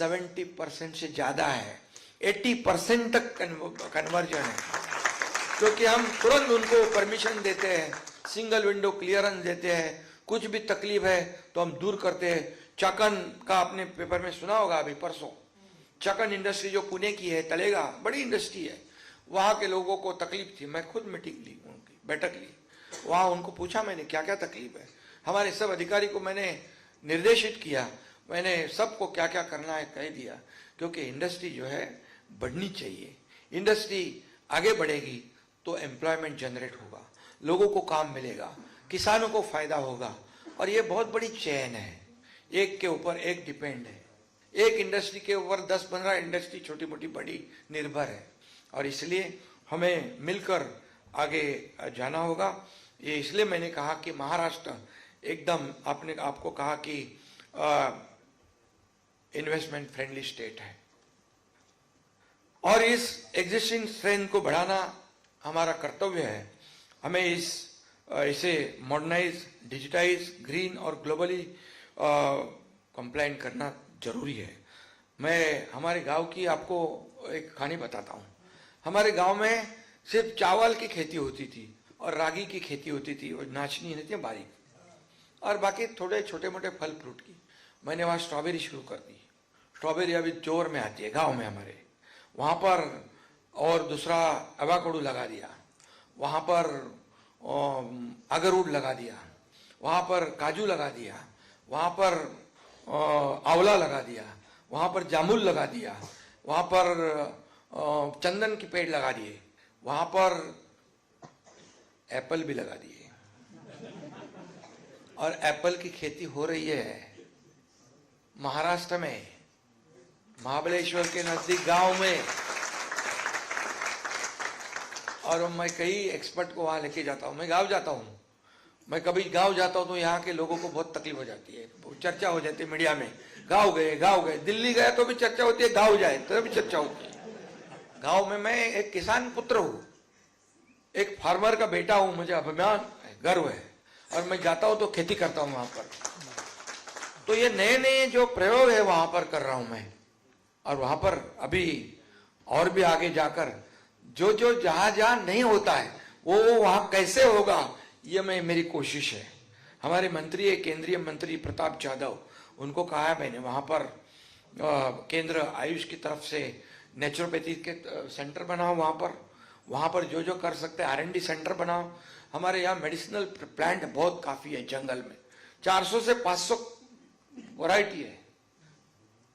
70% से ज्यादा है, 80% तक कन्वर्जन है, क्योंकि हम तुरंत उनको परमिशन देते हैं, सिंगल विंडो क्लियरेंस देते हैं, कुछ भी तकलीफ है तो हम दूर करते हैं। चाकन का आपने पेपर में सुना होगा अभी परसों, चाकन इंडस्ट्री जो पुणे की है, तलेगा बड़ी इंडस्ट्री है, वहां के लोगों को तकलीफ थी, मैं खुद मीटिंग ली, उनकी बैठक ली, वहां उनको पूछा मैंने क्या क्या तकलीफ है, हमारे सब अधिकारी को मैंने निर्देशित किया, मैंने सबको क्या क्या करना है कह दिया, क्योंकि इंडस्ट्री जो है बढ़नी चाहिए, इंडस्ट्री आगे बढ़ेगी तो एम्प्लॉयमेंट जनरेट होगा, लोगों को काम मिलेगा, किसानों को फायदा होगा, और ये बहुत बड़ी चेन है, एक के ऊपर एक डिपेंड है, एक इंडस्ट्री के ऊपर 10-15 इंडस्ट्री छोटी मोटी बड़ी निर्भर है, और इसलिए हमें मिलकर आगे जाना होगा। ये इसलिए मैंने कहा कि महाराष्ट्र एकदम, आपने आपको कहा कि इन्वेस्टमेंट फ्रेंडली स्टेट है, और इस एग्जिस्टिंग स्ट्रेंथ को बढ़ाना हमारा कर्तव्य है। हमें इसे मॉडर्नाइज, डिजिटाइज, ग्रीन और ग्लोबली कंप्लाइंट करना जरूरी है। मैं हमारे गांव की आपको एक कहानी बताता हूँ। हमारे गांव में सिर्फ चावल की खेती होती थी और रागी की खेती होती थी, और नाचनी नहीं थी बारीक, और बाकी थोड़े छोटे मोटे फल फ्रूट की। मैंने वहाँ स्ट्रॉबेरी शुरू कर दी, स्ट्रॉबेरी अभी जोर में आती है गांव में हमारे, वहाँ पर, और दूसरा एवोकाडो लगा दिया, वहाँ पर अगरूड लगा दिया, वहाँ पर काजू लगा दिया, वहाँ पर आंवला लगा दिया, वहाँ पर जामुन लगा दिया, वहाँ पर चंदन के पेड़ लगा दिए, वहाँ पर एप्पल भी लगा दिए, और एप्पल की खेती हो रही है महाराष्ट्र में, महाबलेश्वर के नजदीक गांव में, और मैं कई एक्सपर्ट को वहां लेके जाता हूं। मैं गांव जाता हूं, मैं कभी गांव जाता हूं तो यहाँ के लोगों को बहुत तकलीफ हो जाती है, चर्चा हो जाती है मीडिया में, गांव गए, दिल्ली गए तो भी चर्चा होती है, गांव जाए तो भी चर्चा होती है। गांव में मैं एक किसान पुत्र हूँ, एक फार्मर का बेटा हूँ, मुझे अभिमान है, गर्व है, और मैं जाता हूँ तो खेती करता हूँ वहां पर। तो ये नए नए जो प्रयोग है वहां पर कर रहा हूं मैं, और वहां पर अभी और भी आगे जाकर जो जो जहां जहां नहीं होता है वो वहां कैसे होगा, ये मेरी कोशिश है। हमारे मंत्री है, केंद्रीय मंत्री प्रताप जाधव, उनको कहा है मैंने, वहां पर केंद्र आयुष की तरफ से नेचुरोपैथी के सेंटर बनाओ, वहां पर जो जो कर सकते हैं R&D सेंटर बनाओ। हमारे यहाँ मेडिसिनल प्लांट बहुत काफी है, जंगल में 400 से 500 वैरायटी है।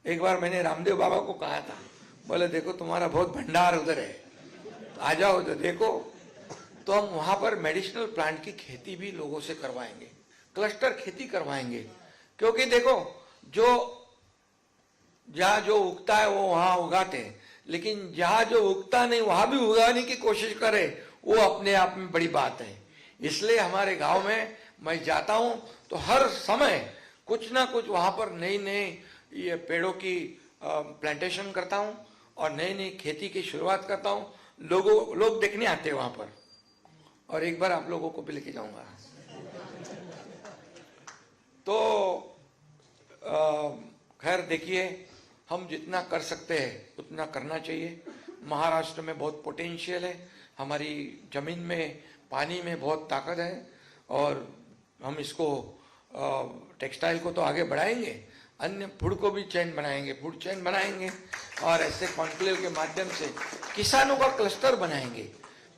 एक बार मैंने रामदेव बाबा को कहा था, बोले देखो तुम्हारा बहुत भंडार उधर है, तो आ जाओ तो देखो। तो हम वहां पर मेडिसिनल प्लांट की खेती भी लोगों से करवाएंगे, क्लस्टर खेती करवाएंगे, क्योंकि देखो जो जहां जो उगता है वो वहां उगाते हैं, लेकिन जहां जो उगता नहीं वहां भी उगाने की कोशिश करे, वो अपने आप में बड़ी बात है। इसलिए हमारे गांव में मैं जाता हूं तो हर समय कुछ ना कुछ वहां पर नई नई ये पेड़ों की प्लांटेशन करता हूं और नई नई खेती की शुरुआत करता हूं। लोग देखने आते हैं वहां पर, और एक बार आप लोगों को भी लेके जाऊंगा। तो खैर देखिए, हम जितना कर सकते हैं उतना करना चाहिए। महाराष्ट्र में बहुत पोटेंशियल है, हमारी जमीन में, पानी में बहुत ताकत है, और हम इसको टेक्सटाइल को तो आगे बढ़ाएंगे, अन्य फूड को भी चेन बनाएंगे, फूड चेन बनाएंगे, और ऐसे कॉन्क्लेव के माध्यम से किसानों का क्लस्टर बनाएंगे।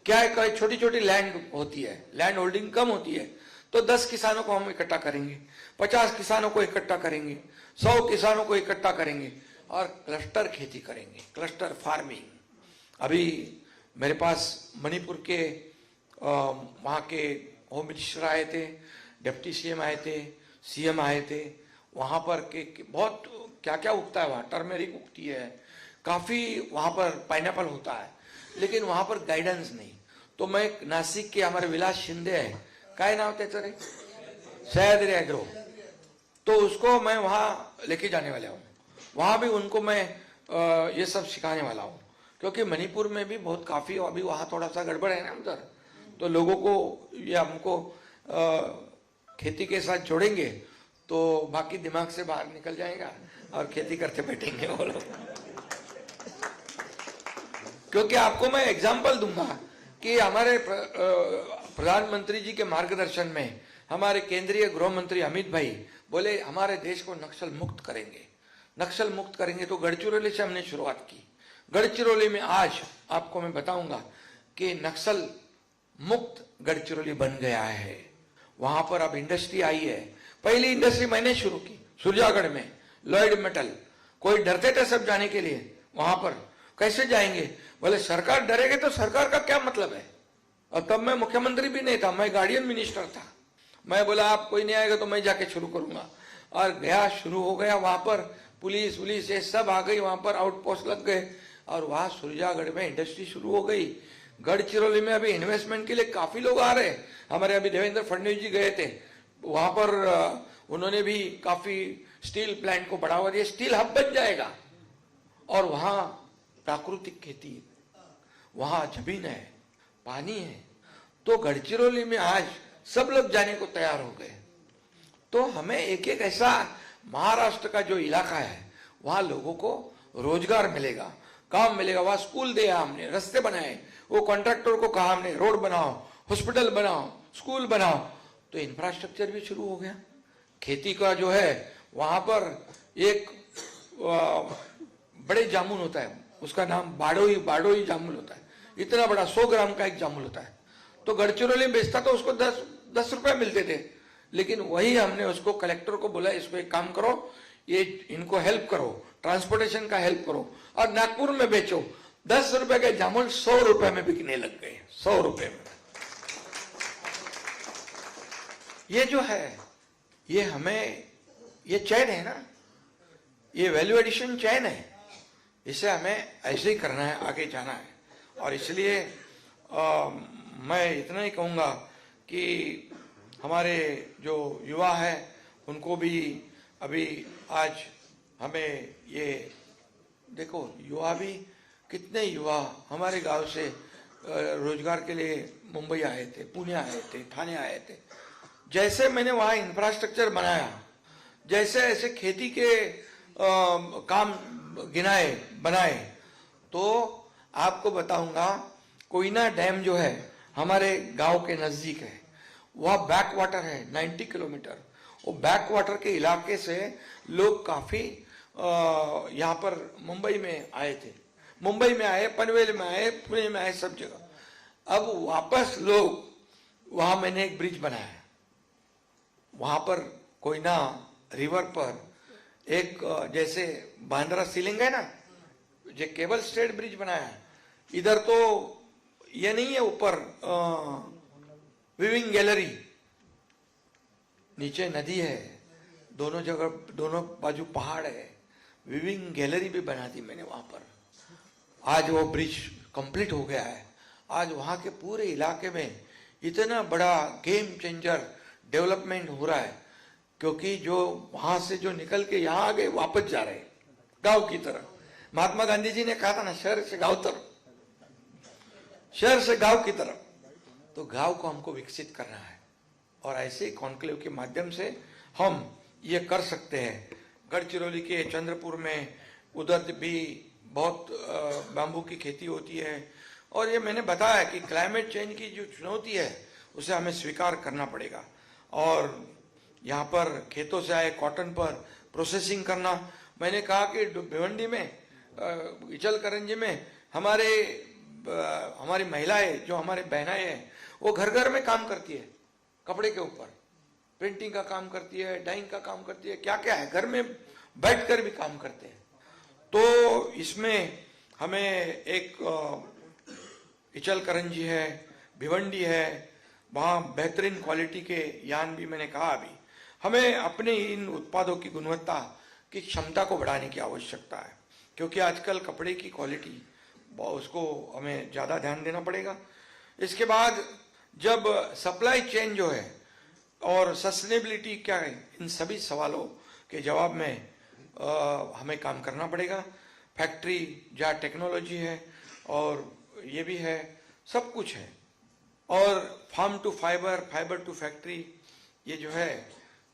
क्या है, कोई छोटी छोटी लैंड होती है, लैंड होल्डिंग कम होती है, तो 10 किसानों को हम इकट्ठा करेंगे, 50 किसानों को इकट्ठा करेंगे, 100 किसानों को इकट्ठा करेंगे, और क्लस्टर खेती करेंगे, क्लस्टर फार्मिंग। अभी मेरे पास मणिपुर के वहाँ के होम मिनिस्टर आए थे, डिप्टी CM आए थे, CM आए थे, वहाँ पर के बहुत क्या क्या उगता है, वहाँ टर्मेरिक उगती है, काफ़ी वहाँ पर पाइनएप्पल होता है, लेकिन वहाँ पर गाइडेंस नहीं। तो मैं नासिक के हमारे विलास शिंदे है, काय नाव त्याचं रे, सह्याद्री एग्रो, तो उसको मैं वहाँ लेके जाने वाला हूँ, वहाँ भी उनको मैं ये सब सिखाने वाला हूँ, क्योंकि मणिपुर में भी बहुत काफ़ी अभी वहाँ थोड़ा सा गड़बड़ है ना उधर, तो लोगों को ये हमको खेती के साथ जोड़ेंगे तो बाकी दिमाग से बाहर निकल जाएगा, और खेती करते बैठेंगे वो लोग। क्योंकि आपको मैं एग्जाम्पल दूंगा कि हमारे प्रधानमंत्री जी के मार्गदर्शन में हमारे केंद्रीय गृह मंत्री अमित भाई बोले हमारे देश को नक्सल मुक्त करेंगे। नक्सल मुक्त करेंगे तो गढ़चिरौली से हमने शुरुआत की। गढ़चिरौली में आज आपको मैं बताऊंगा कि नक्सल मुक्त गढ़चिरौली बन गया है। वहां पर अब इंडस्ट्री आई है। पहली इंडस्ट्री मैंने शुरू की सुरजागढ़ में, लॉयड मेटल। कोई डरते थे सब जाने के लिए, वहां पर कैसे जाएंगे? बोले सरकार डरेगी तो सरकार का क्या मतलब है। और तब मैं मुख्यमंत्री भी नहीं था, मैं गार्डियन मिनिस्टर था। मैं बोला आप कोई नहीं आएगा तो मैं जाके शुरू करूंगा, और गया, शुरू हो गया। वहां पर पुलिस वुलिस ये सब आ गई, वहां पर आउटपोस्ट लग गए और वहां सुरजागढ़ में इंडस्ट्री शुरू हो गई। गढ़चिरौली में अभी इन्वेस्टमेंट के लिए काफी लोग आ रहे हैं। हमारे अभी देवेंद्र फडणवीस जी गए थे, वहां पर उन्होंने भी काफी स्टील प्लांट को बढ़ावा दिया। स्टील हब बन जाएगा। और वहां प्राकृतिक खेती, वहां जमीन है, पानी है। तो गढ़चिरौली में आज सब लोग जाने को तैयार हो गए। तो हमें एक एक ऐसा महाराष्ट्र का जो इलाका है वहां लोगों को रोजगार मिलेगा, काम मिलेगा। वहां स्कूल दिया हमने, रास्ते बनाए। वो कॉन्ट्रैक्टर को कहा हमने रोड बनाओ, हॉस्पिटल बनाओ, स्कूल बनाओ। तो इंफ्रास्ट्रक्चर भी शुरू हो गया। खेती का जो है वहां पर एक बड़े जामुन होता है, उसका नाम बाडोई जामुन होता है। इतना बड़ा 100 ग्राम का एक जामुन होता है। तो गढ़चिरौली में बेचता तो उसको 10 रुपए मिलते थे। लेकिन वही हमने उसको कलेक्टर को बोला इसको एक काम करो, ये इनको हेल्प करो, ट्रांसपोर्टेशन का हेल्प करो और नागपुर में बेचो। 10 रुपए के जामुन 100 रुपए में बिकने लग गए, 100 रुपए में। ये जो है, ये हमें, ये चैन है ना, ये वैल्यू एडिशन चैन है। इसे हमें ऐसे ही करना है, आगे जाना है। और इसलिए मैं इतना ही कहूंगा कि हमारे जो युवा है उनको भी अभी आज हमें ये देखो, युवा भी कितने युवा हमारे गांव से रोजगार के लिए मुंबई आए थे, पुणे आए थे, ठाणे आए थे। जैसे मैंने वहां इंफ्रास्ट्रक्चर बनाया, जैसे ऐसे खेती के काम बनाए, तो आपको बताऊंगा कोयना डैम जो है हमारे गांव के नजदीक है। वह बैक वाटर है 90 किलोमीटर। वो बैक वाटर के इलाके से लोग काफी यहाँ पर मुंबई में आए थे, मुंबई में आए, पनवेल में आए, पुणे में आए, सब जगह। अब वापस लोग वहां, मैंने एक ब्रिज बनाया वहां पर कोयना रिवर पर, एक जैसे बांद्रा सीलिंग है ना, जो केबल स्ट्रेट ब्रिज बनाया है। इधर तो ये नहीं है, ऊपर विविंग गैलरी, नीचे नदी है, दोनों जगह, दोनों बाजू पहाड़ है। विविंग गैलरी भी बना दी मैंने वहां पर। आज वो ब्रिज कंप्लीट हो गया है। आज वहां के पूरे इलाके में इतना बड़ा गेम चेंजर डेवलपमेंट हो रहा है, क्योंकि जो वहां से जो निकल के यहाँ आ गए वापस जा रहे गांव की तरफ। महात्मा गांधी जी ने कहा था ना, शहर से गांव तरफ, शहर से गांव की तरफ। तो गांव को हमको विकसित करना है, और ऐसे ही कॉन्क्लेव के माध्यम से हम ये कर सकते हैं। गढ़चिरौली के चंद्रपुर में उधर भी बहुत बाम्बू की खेती होती है। और ये मैंने बताया कि क्लाइमेट चेंज की जो चुनौती है उसे हमें स्वीकार करना पड़ेगा। और यहाँ पर खेतों से आए कॉटन पर प्रोसेसिंग करना। मैंने कहा कि भिवंडी में, इचलकरंजी में हमारी महिलाएं, जो हमारे बहनाएं हैं, वो घर घर में काम करती है, कपड़े के ऊपर प्रिंटिंग का काम करती है, डाइंग का काम करती है, क्या क्या है, घर में बैठकर भी काम करते हैं। तो इसमें हमें एक इचलकरंजी है, भिवंडी है, वहाँ बेहतरीन क्वालिटी के यान भी मैंने कहा। अभी हमें अपने इन उत्पादों की गुणवत्ता की क्षमता को बढ़ाने की आवश्यकता है, क्योंकि आजकल कपड़े की क्वालिटी, उसको हमें ज़्यादा ध्यान देना पड़ेगा। इसके बाद जब सप्लाई चेन जो है और सस्टेनेबिलिटी क्या है, इन सभी सवालों के जवाब में हमें काम करना पड़ेगा। फैक्ट्री जहाँ टेक्नोलॉजी है और ये भी है, सब कुछ है। और farm to fibre, fibre to factory, ये जो है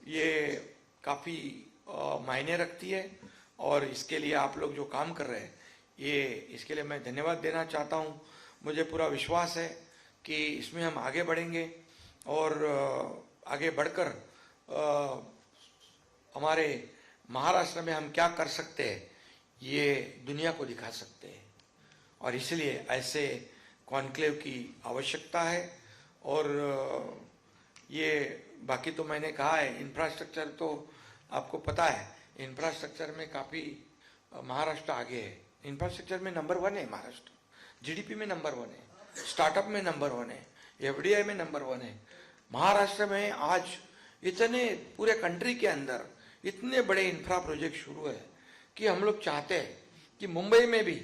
ये काफ़ी मायने रखती है। और इसके लिए आप लोग जो काम कर रहे हैं, ये इसके लिए मैं धन्यवाद देना चाहता हूँ। मुझे पूरा विश्वास है कि इसमें हम आगे बढ़ेंगे और आगे बढ़कर हमारे महाराष्ट्र में हम क्या कर सकते हैं ये दुनिया को दिखा सकते हैं, और इसलिए ऐसे कॉन्क्लेव की आवश्यकता है। और ये बाकी तो मैंने कहा है, इंफ्रास्ट्रक्चर तो आपको पता है, इंफ्रास्ट्रक्चर में काफ़ी महाराष्ट्र आगे है। इंफ्रास्ट्रक्चर में नंबर 1 है महाराष्ट्र, जीडीपी में नंबर 1 है, स्टार्टअप में नंबर 1 है, एफडीआई में नंबर 1 है। महाराष्ट्र में आज इतने पूरे कंट्री के अंदर इतने बड़े इंफ्रा प्रोजेक्ट शुरू है कि हम लोग चाहते हैं कि मुंबई में भी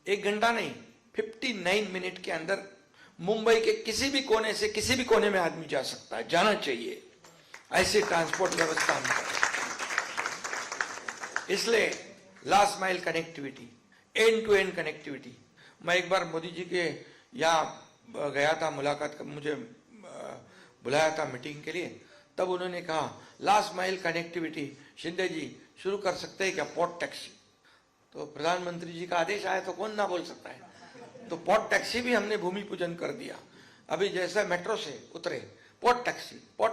1 घंटा नहीं 59 मिनट के अंदर मुंबई के किसी भी कोने से किसी भी कोने में आदमी जा सकता है, जाना चाहिए। ऐसी ट्रांसपोर्ट व्यवस्था हम करें। इसलिए last mile connectivity, end to end connectivity. मैं एक बार मोदी जी के यहाँ गया था, मुलाकात कर, मुझे बुलाया था मीटिंग के लिए, तब उन्होंने कहा लास्ट माइल कनेक्टिविटी शिंदे जी शुरू कर सकते हैं क्या, पोर्ट टैक्सी। तो प्रधानमंत्री जी का आदेश आया तो कौन ना बोल सकता है। तो पोर्ट टैक्सी भी हमने भूमि पूजन कर दिया। अभी जैसा मेट्रो से उतरे पोर्ट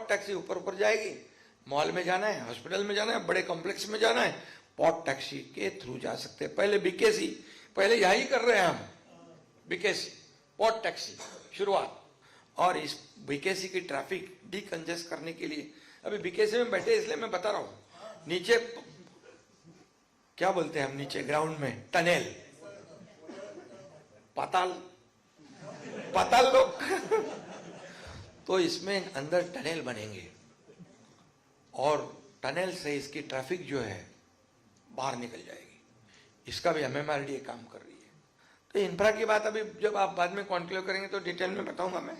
टैक्सी ऊपर ऊपर जाएगी, मॉल में जाना है, हॉस्पिटल में जाना है, बड़े कॉम्प्लेक्स में जाना है, पोर्ट टैक्सी के थ्रू जा सकते हैं। पहले बीकेसी, पहले यही कर रहे हैं हम, बीकेसी पोर्ट टैक्सी शुरुआत। और इस बीकेसी की ट्रैफिक डिकंजेस्ट करने के लिए अभी बीकेसी में बैठे, इसलिए मैं बता रहा हूं, नीचे क्या बोलते हैं हम, नीचे ग्राउंड में टनल, पाताल लोग तो इसमें अंदर टनल बनेंगे और टनल से इसकी ट्रैफिक जो है बाहर निकल जाएगी। इसका भी एमएमआरडीए काम कर रही है। तो इंफ्रा की बात अभी जब आप बाद में कॉन्क्लेव करेंगे तो डिटेल में बताऊंगा मैं।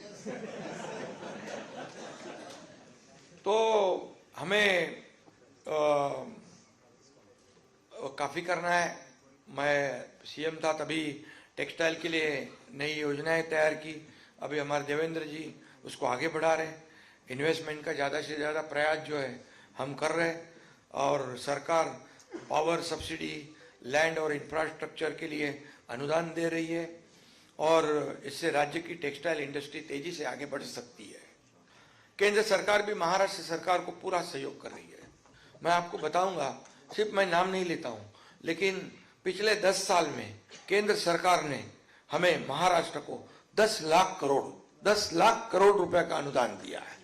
तो हमें काफी करना है। मैं सीएम था तभी टेक्सटाइल के लिए नई योजनाएं तैयार की, अभी हमारे देवेंद्र जी उसको आगे बढ़ा रहे हैं। इन्वेस्टमेंट का ज़्यादा से ज़्यादा प्रयास जो है हम कर रहे हैं, और सरकार पावर सब्सिडी, लैंड और इंफ्रास्ट्रक्चर के लिए अनुदान दे रही है, और इससे राज्य की टेक्सटाइल इंडस्ट्री तेजी से आगे बढ़ सकती है। केंद्र सरकार भी महाराष्ट्र सरकार को पूरा सहयोग कर रही है। मैं आपको बताऊंगा, सिर्फ मैं नाम नहीं लेता हूं, लेकिन पिछले 10 साल में केंद्र सरकार ने हमें महाराष्ट्र को 10 लाख करोड़ रुपए का अनुदान दिया है।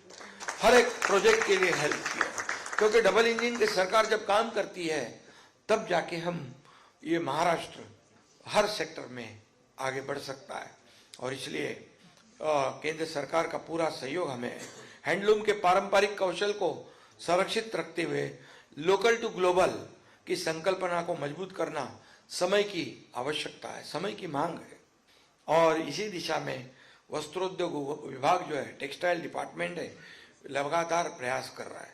हर एक प्रोजेक्ट के लिए हेल्प किया, क्योंकि डबल इंजन की सरकार जब काम करती है तब जाके हम ये महाराष्ट्र हर सेक्टर में आगे बढ़ सकता है। और इसलिए केंद्र सरकार का पूरा सहयोग हमें है। हैंडलूम के पारंपरिक कौशल को संरक्षित रखते हुए लोकल टू ग्लोबल की संकल्पना को मजबूत करना समय की आवश्यकता है, समय की मांग है। और इसी दिशा में वस्त्रोद्योग विभाग जो है, टेक्सटाइल डिपार्टमेंट है, लगातार प्रयास कर रहा है।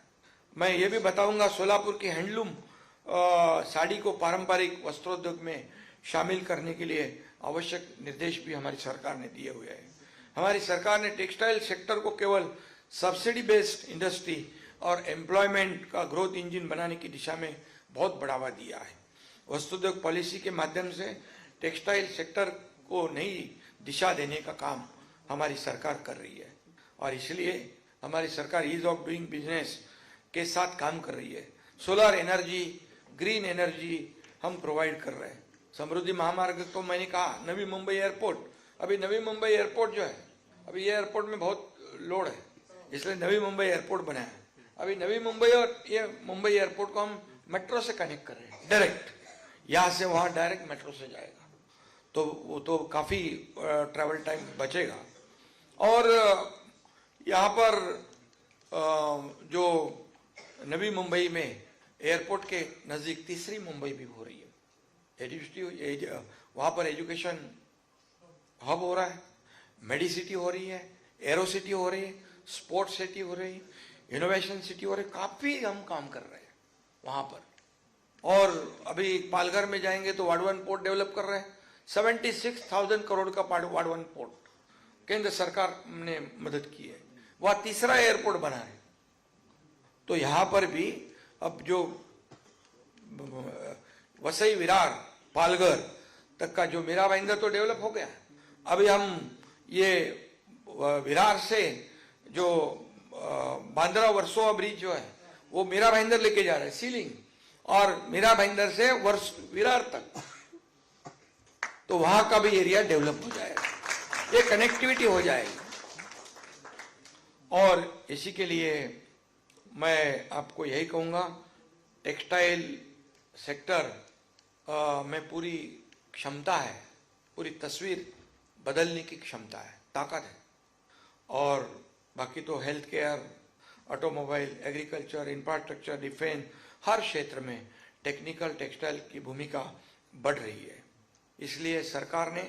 मैं ये भी बताऊंगा, सोलापुर की हैंडलूम साड़ी को पारंपरिक वस्त्रोद्योग में शामिल करने के लिए आवश्यक निर्देश भी हमारी सरकार ने दिए हुए हैं। हमारी सरकार ने टेक्सटाइल सेक्टर को केवल सब्सिडी बेस्ड इंडस्ट्री और एम्प्लॉयमेंट का ग्रोथ इंजन बनाने की दिशा में बहुत बढ़ावा दिया है। वस्त्रोद्योग पॉलिसी के माध्यम से टेक्सटाइल सेक्टर को नई दिशा देने का काम हमारी सरकार कर रही है, और इसलिए हमारी सरकार ईज ऑफ डूइंग बिजनेस के साथ काम कर रही है। सोलर एनर्जी, ग्रीन एनर्जी हम प्रोवाइड कर रहे हैं। समृद्धि महामार्ग तो मैंने कहा, नवी मुंबई एयरपोर्ट, अभी नवी मुंबई एयरपोर्ट जो है, अभी ये एयरपोर्ट में बहुत लोड है, इसलिए नवी मुंबई एयरपोर्ट बनाया है। अभी नवी मुंबई और ये मुंबई एयरपोर्ट को हम मेट्रो से कनेक्ट कर रहे हैं, डायरेक्ट यहाँ से वहाँ डायरेक्ट मेट्रो से जाएगा, तो वो तो काफ़ी ट्रैवल टाइम बचेगा। और यहाँ पर जो नवी मुंबई में एयरपोर्ट के नज़दीक तीसरी मुंबई भी हो रही है। वहाँ पर एजुकेशन हब हो रहा है, मेडिसिटी हो रही है, एरो सिटी हो रही है, स्पोर्ट्स सिटी हो रही है, इनोवेशन सिटी हो रही है। काफ़ी हम काम कर रहे हैं वहाँ पर। और अभी पालघर में जाएंगे तो वाडवन पोर्ट डेवलप कर रहे हैं, 76,000 करोड़ का वाडवन पोर्ट केंद्र सरकार ने मदद की है, वह तीसरा एयरपोर्ट बना है। तो यहाँ पर भी अब जो वसई विरार पालघर तक का जो मीरा भाईंदर तो डेवलप हो गया। अभी हम ये विरार से जो बांद्रा वर्सोवा ब्रिज जो है वो मीरा भाईंदर लेके जा रहे हैं सीलिंग, और मीरा भाईंदर से विरार तक, तो वहां का भी एरिया डेवलप हो जाएगा, ये कनेक्टिविटी हो जाएगी। और इसी के लिए मैं आपको यही कहूंगा, टेक्सटाइल सेक्टर में पूरी क्षमता है, पूरी तस्वीर बदलने की क्षमता है, ताकत है। और बाकी तो health care, automobile, agriculture, infrastructure, defence, हर क्षेत्र में टेक्निकल टेक्सटाइल की भूमिका बढ़ रही है। इसलिए सरकार ने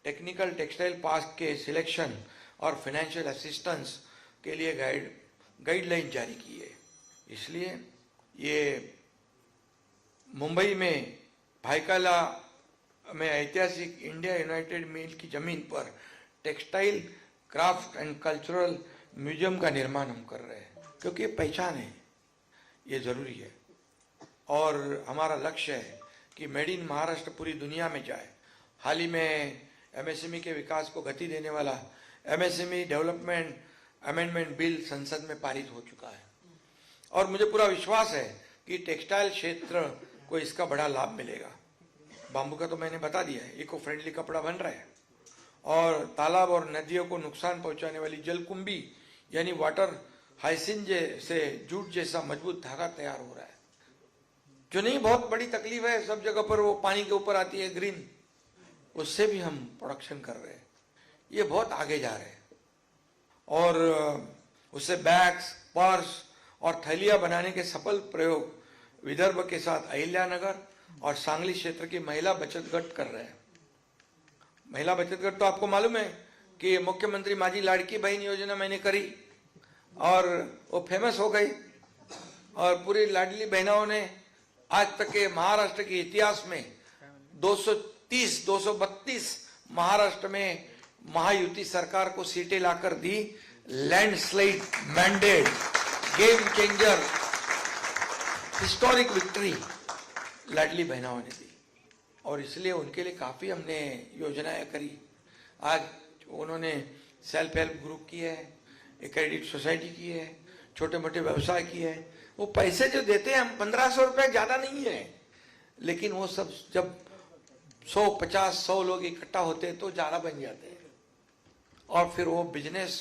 टेक्निकल टेक्सटाइल पार्क के सिलेक्शन और फाइनेंशियल असिस्टेंस के लिए गाइडलाइन जारी की है। इसलिए ये मुंबई में भाईकाला में ऐतिहासिक इंडिया यूनाइटेड मिल की जमीन पर textile craft and cultural museum का निर्माण हम कर रहे हैं, क्योंकि ये पहचान है, ये जरूरी है। और हमारा लक्ष्य है कि मेड इन महाराष्ट्र पूरी दुनिया में जाए। हाल ही में एमएसएमई के विकास को गति देने वाला एमएसएमई डेवलपमेंट अमेंडमेंट बिल संसद में पारित हो चुका है, और मुझे पूरा विश्वास है कि टेक्सटाइल क्षेत्र को इसका बड़ा लाभ मिलेगा। बाम्बू का तो मैंने बता दिया है, इको फ्रेंडली कपड़ा बन रहा है, और तालाब और नदियों को नुकसान पहुंचाने वाली जलकुंभी यानी वाटर हाइसिन से जूट जैसा मजबूत धागा तैयार हो रहा है, जो नहीं बहुत बड़ी तकलीफ है, सब जगह पर वो पानी के ऊपर आती है ग्रीन, उससे भी हम प्रोडक्शन कर रहे हैं। ये बहुत आगे जा रहे हैं, और उससे बैग्स, पर्स और थैलियां बनाने के सफल प्रयोग विदर्भ के साथ अहिल्यानगर और सांगली क्षेत्र की महिला बचत गट कर रहे हैं। महिला बचत गट तो आपको मालूम है कि मुख्यमंत्री माझी लाड़की बहन योजना मैंने करी और वो फेमस हो गई, और पूरी लाडली बहनों ने आज तक के महाराष्ट्र के इतिहास में 232 महाराष्ट्र में महायुति सरकार को सीटें लाकर दी। Landslide mandate, game changer, historic victory लाडली बहनों ने दी, और इसलिए उनके लिए काफी हमने योजनाएं करी। आज उन्होंने सेल्फ हेल्प ग्रुप की है, क्रेडिट सोसाइटी की है, छोटे मोटे व्यवसाय किए हैं। वो पैसे जो देते हैं हम 1500 रुपए ज्यादा नहीं है, लेकिन वो सब जब 100-50-100 लोग इकट्ठा होते हैं तो ज्यादा बन जाते हैं, और फिर वो बिजनेस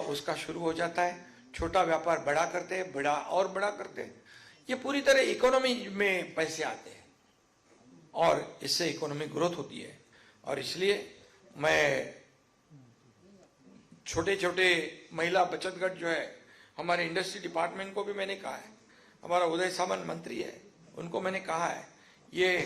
उसका शुरू हो जाता है। छोटा व्यापार बड़ा करते हैं, बड़ा और बड़ा करते हैं। ये पूरी तरह इकोनॉमी में पैसे आते हैं, और इससे इकोनॉमिक ग्रोथ होती है। और इसलिए मैं छोटे छोटे महिला बचत गट जो है, हमारे इंडस्ट्री डिपार्टमेंट को भी मैंने कहा है, हमारा उदय सामंत मंत्री है, उनको मैंने कहा है ये